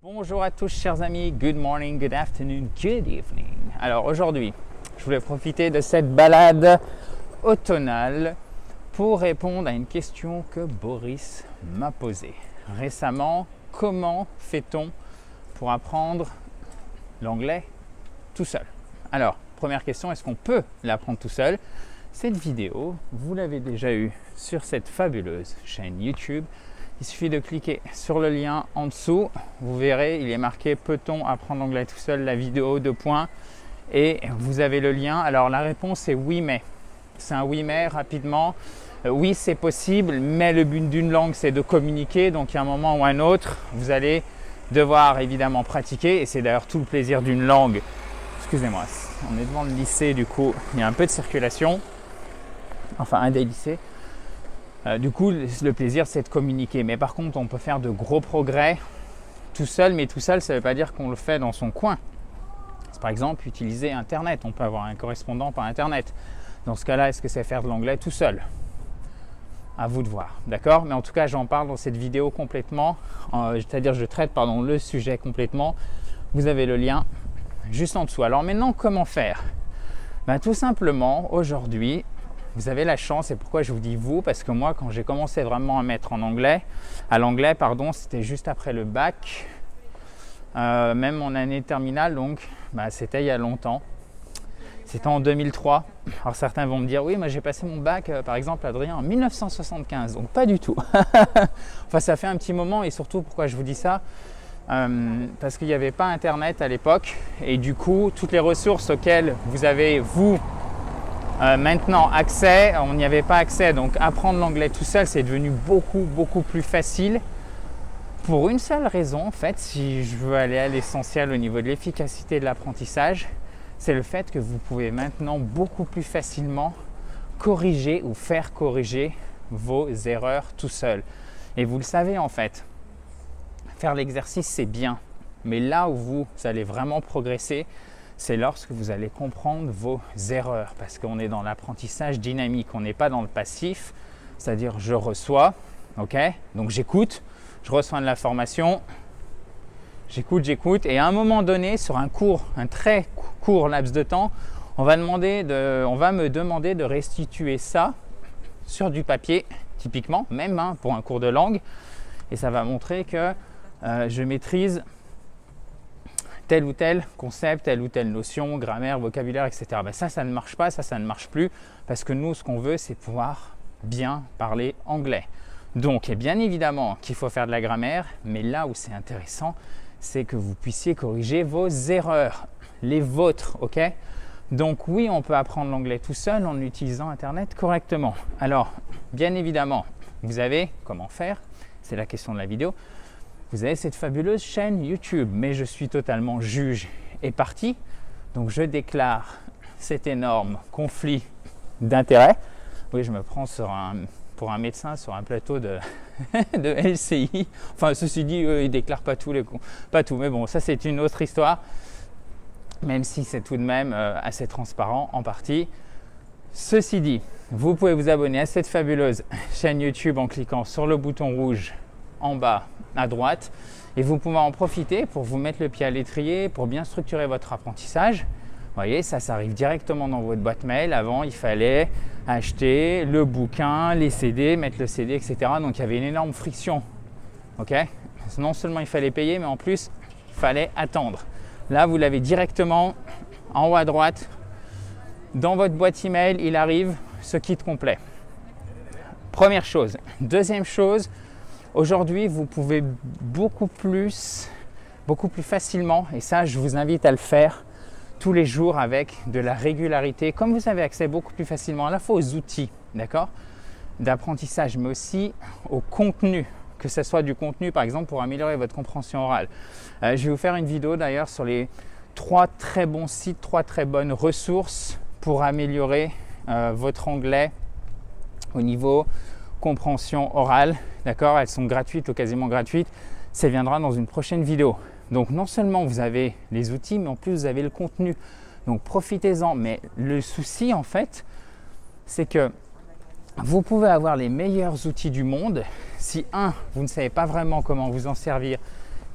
Bonjour à tous chers amis, good morning, good afternoon, good evening. Alors aujourd'hui, je voulais profiter de cette balade automnale pour répondre à une question que Boris m'a posée récemment. Comment fait-on pour apprendre l'anglais tout seul? Alors, première question, est-ce qu'on peut l'apprendre tout seul? Cette vidéo, vous l'avez déjà eue sur cette fabuleuse chaîne YouTube. Il suffit de cliquer sur le lien en dessous. Vous verrez, il est marqué « Peut-on apprendre l'anglais tout seul ?» la vidéo, 2 points. Et vous avez le lien. Alors la réponse est oui mais. C'est un oui mais rapidement. Oui, c'est possible, mais le but d'une langue, c'est de communiquer. Donc il y a un moment ou un autre, vous allez devoir évidemment pratiquer. Et c'est d'ailleurs tout le plaisir d'une langue. Excusez-moi, on est devant le lycée, du coup, il y a un peu de circulation. Enfin, un des lycées. Du coup, le plaisir, c'est de communiquer. Mais par contre, on peut faire de gros progrès tout seul. Mais tout seul, ça ne veut pas dire qu'on le fait dans son coin. C'est par exemple utiliser Internet. On peut avoir un correspondant par Internet. Dans ce cas-là, est-ce que c'est faire de l'anglais tout seul? À vous de voir. D'accord? Mais en tout cas, j'en parle dans cette vidéo complètement. C'est-à-dire, je traite le sujet complètement. Vous avez le lien juste en dessous. Alors maintenant, comment faire? Tout simplement, aujourd'hui, vous avez la chance, et pourquoi je vous dis vous, parce que moi, quand j'ai commencé vraiment à mettre à l'anglais, c'était juste après le bac, même en année de terminale, donc c'était il y a longtemps. C'était en 2003. Alors certains vont me dire, oui, moi j'ai passé mon bac, par exemple, Adrien, en 1975, donc pas du tout. Enfin, ça fait un petit moment, et surtout, pourquoi je vous dis ça? Parce qu'il n'y avait pas Internet à l'époque, et du coup, toutes les ressources auxquelles vous avez, vous, maintenant accès, on n'y avait pas accès, donc apprendre l'anglais tout seul, c'est devenu beaucoup plus facile pour une seule raison en fait. Si je veux aller à l'essentiel au niveau de l'efficacité de l'apprentissage, c'est le fait que vous pouvez maintenant beaucoup plus facilement corriger ou faire corriger vos erreurs tout seul. Et vous le savez en fait, faire l'exercice c'est bien, mais là où vous allez vraiment progresser, c'est lorsque vous allez comprendre vos erreurs, parce qu'on est dans l'apprentissage dynamique, on n'est pas dans le passif, c'est-à-dire je reçois, ok, donc j'écoute, je reçois de l'information, j'écoute, et à un moment donné, sur un très court laps de temps, on va me demander de restituer ça sur du papier, typiquement, même pour un cours de langue, et ça va montrer que je maîtrise tel ou tel concept, telle ou telle notion, grammaire, vocabulaire, etc. Ça ne marche pas, ça ne marche plus, parce que nous, ce qu'on veut, c'est pouvoir bien parler anglais. Donc, bien évidemment qu'il faut faire de la grammaire, mais là où c'est intéressant, c'est que vous puissiez corriger vos erreurs, les vôtres, ok? Donc oui, on peut apprendre l'anglais tout seul en utilisant Internet correctement. Alors, bien évidemment, vous avez comment faire, c'est la question de la vidéo. Vous avez cette fabuleuse chaîne YouTube, mais je suis totalement juge et partie. Donc je déclare cet énorme conflit d'intérêts. Oui, je me prends pour un médecin sur un plateau de LCI. Enfin, ceci dit, ils ne déclarent pas tout, mais bon, ça c'est une autre histoire. Même si c'est tout de même assez transparent en partie. Ceci dit, vous pouvez vous abonner à cette fabuleuse chaîne YouTube en cliquant sur le bouton rouge en bas à droite, et vous pouvez en profiter pour vous mettre le pied à l'étrier, pour bien structurer votre apprentissage. Vous voyez, ça arrive directement dans votre boîte mail. Avant, il fallait acheter le bouquin, les CD, mettre le CD, etc. Donc, il y avait une énorme friction. Ok? Non seulement il fallait payer, mais en plus, il fallait attendre. Là, vous l'avez directement en haut à droite. Dans votre boîte email, il arrive ce kit complet. Première chose. Deuxième chose, aujourd'hui, vous pouvez beaucoup plus facilement, et ça, je vous invite à le faire tous les jours avec de la régularité, comme vous avez accès beaucoup plus facilement à la fois aux outils, d'accord, d'apprentissage, mais aussi au contenu, que ce soit du contenu, par exemple, pour améliorer votre compréhension orale. Je vais vous faire une vidéo d'ailleurs sur les 3 très bons sites, 3 très bonnes ressources pour améliorer votre anglais au niveau compréhension orale, d'accord? Elles sont gratuites ou quasiment gratuites. Ça viendra dans une prochaine vidéo. Donc non seulement vous avez les outils, mais en plus vous avez le contenu. Donc profitez-en. Mais le souci en fait, c'est que vous pouvez avoir les meilleurs outils du monde. Si 1, vous ne savez pas vraiment comment vous en servir,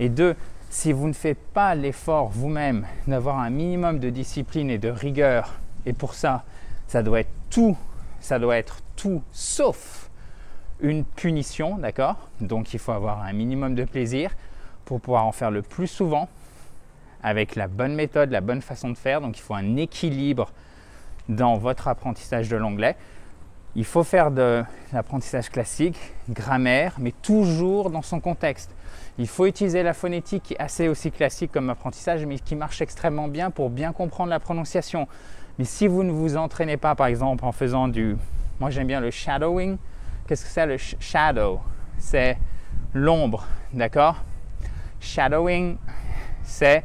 et 2, Si vous ne faites pas l'effort vous-même d'avoir un minimum de discipline et de rigueur, et pour ça, ça doit être tout sauf une punition, d'accord? Donc il faut avoir un minimum de plaisir pour pouvoir en faire le plus souvent avec la bonne méthode, la bonne façon de faire. Donc il faut un équilibre dans votre apprentissage de l'anglais. Il faut faire de l'apprentissage classique, grammaire, mais toujours dans son contexte. Il faut utiliser la phonétique qui est assez aussi classique comme apprentissage, mais qui marche extrêmement bien pour bien comprendre la prononciation. Mais si vous ne vous entraînez pas, par exemple, en faisant moi j'aime bien le shadowing. Qu'est-ce que c'est le shadow? C'est l'ombre, d'accord? Shadowing, c'est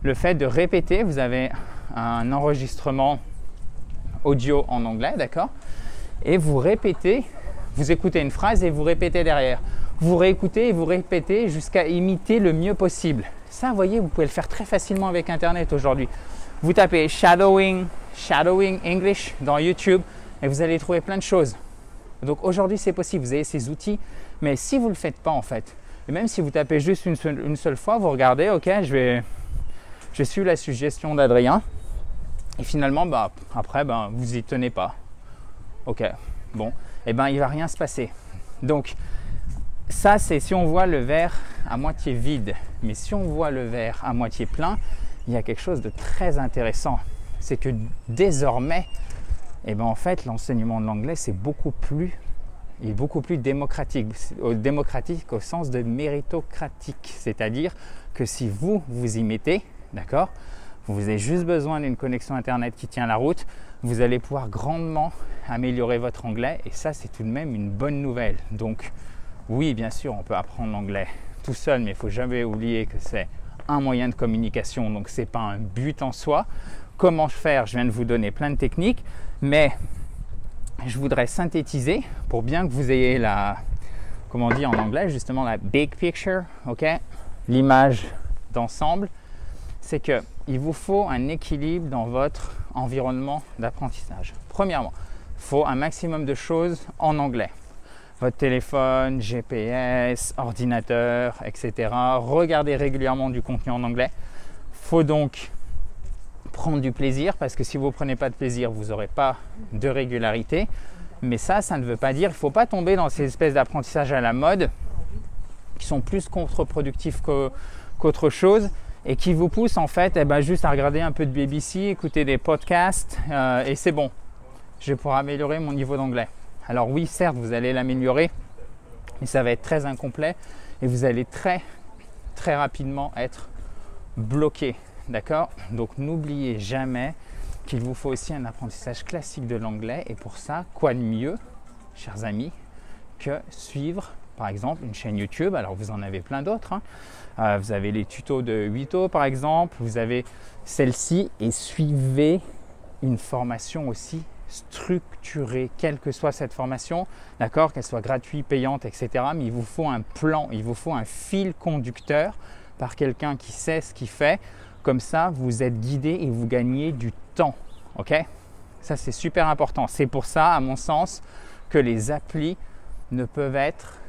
le fait de répéter. Vous avez un enregistrement audio en anglais, d'accord? Et vous répétez, vous écoutez une phrase et vous répétez derrière. Vous réécoutez et vous répétez jusqu'à imiter le mieux possible. Ça, vous voyez, vous pouvez le faire très facilement avec Internet aujourd'hui. Vous tapez shadowing English dans YouTube et vous allez trouver plein de choses. Donc aujourd'hui, c'est possible, vous avez ces outils, mais si vous ne le faites pas en fait, et même si vous tapez juste une seule fois, vous regardez, ok, je vais suivre la suggestion d'Adrien, et finalement, après, vous y tenez pas. Ok, bon, et il ne va rien se passer. Donc, ça, c'est si on voit le verre à moitié vide, mais si on voit le verre à moitié plein, il y a quelque chose de très intéressant. C'est que désormais, en fait, l'enseignement de l'anglais, c'est beaucoup plus démocratique. Démocratique au sens de méritocratique. C'est-à-dire que si vous y mettez, d'accord, vous avez juste besoin d'une connexion Internet qui tient la route, vous allez pouvoir grandement améliorer votre anglais. Et ça, c'est tout de même une bonne nouvelle. Donc, oui, bien sûr, on peut apprendre l'anglais tout seul, mais il ne faut jamais oublier que c'est un moyen de communication. Donc, ce n'est pas un but en soi. Comment faire? Je viens de vous donner plein de techniques, mais je voudrais synthétiser pour bien que vous ayez comment on dit en anglais, justement la big picture, ok? L'image d'ensemble, c'est qu'il vous faut un équilibre dans votre environnement d'apprentissage. Premièrement, il faut un maximum de choses en anglais. Votre téléphone, GPS, ordinateur, etc. Regardez régulièrement du contenu en anglais. Il faut donc prendre du plaisir, parce que si vous ne prenez pas de plaisir, vous n'aurez pas de régularité. Mais ça ne veut pas dire, il ne faut pas tomber dans ces espèces d'apprentissage à la mode qui sont plus contre-productifs qu'autre chose et qui vous poussent en fait juste à regarder un peu de BBC, écouter des podcasts et c'est bon, je vais pouvoir améliorer mon niveau d'anglais. Alors oui, certes, vous allez l'améliorer, mais ça va être très incomplet et vous allez très, très rapidement être bloqué. D'accord? Donc n'oubliez jamais qu'il vous faut aussi un apprentissage classique de l'anglais et pour ça, quoi de mieux, chers amis, que suivre par exemple une chaîne YouTube. Alors vous en avez plein d'autres, hein. Vous avez les tutos de Huito par exemple, vous avez celle-ci et suivez une formation aussi structurée, quelle que soit cette formation, d'accord, qu'elle soit gratuite, payante, etc. Mais il vous faut un plan, il vous faut un fil conducteur par quelqu'un qui sait ce qu'il fait. Comme ça, vous êtes guidé et vous gagnez du temps, ok? Ça, c'est super important. C'est pour ça, à mon sens, que les applis ne peuvent être,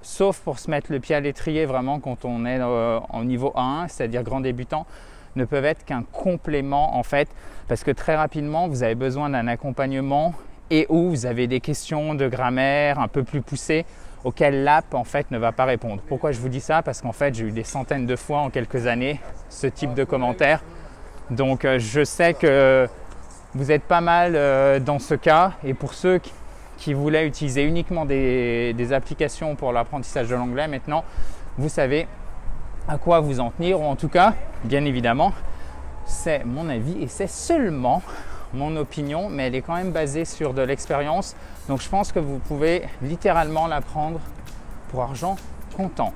sauf pour se mettre le pied à l'étrier vraiment quand on est en niveau 1, c'est-à-dire grand débutant, ne peuvent être qu'un complément en fait, parce que très rapidement, vous avez besoin d'un accompagnement et où vous avez des questions de grammaire un peu plus poussées auxquelles l'app en fait ne va pas répondre. Pourquoi je vous dis ça? Parce qu'en fait, j'ai eu des centaines de fois en quelques années ce type de commentaires. Donc, je sais que vous êtes pas mal dans ce cas. Et pour ceux qui voulaient utiliser uniquement des applications pour l'apprentissage de l'anglais, maintenant, vous savez à quoi vous en tenir. Ou en tout cas, bien évidemment, c'est mon avis et c'est seulement mon opinion, mais elle est quand même basée sur de l'expérience. Donc je pense que vous pouvez littéralement l'apprendre pour argent comptant.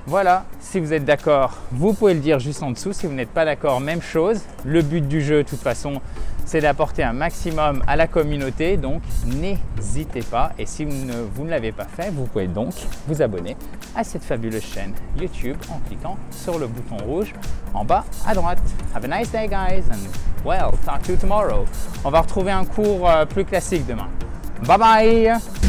Voilà, si vous êtes d'accord, vous pouvez le dire juste en dessous. Si vous n'êtes pas d'accord, même chose. Le but du jeu, de toute façon, c'est d'apporter un maximum à la communauté. Donc n'hésitez pas. Et si vous ne l'avez pas fait, vous pouvez donc vous abonner à cette fabuleuse chaîne YouTube en cliquant sur le bouton rouge en bas à droite. Have a nice day, guys, and well, talk to you tomorrow. On va retrouver un cours plus classique demain. Bye bye!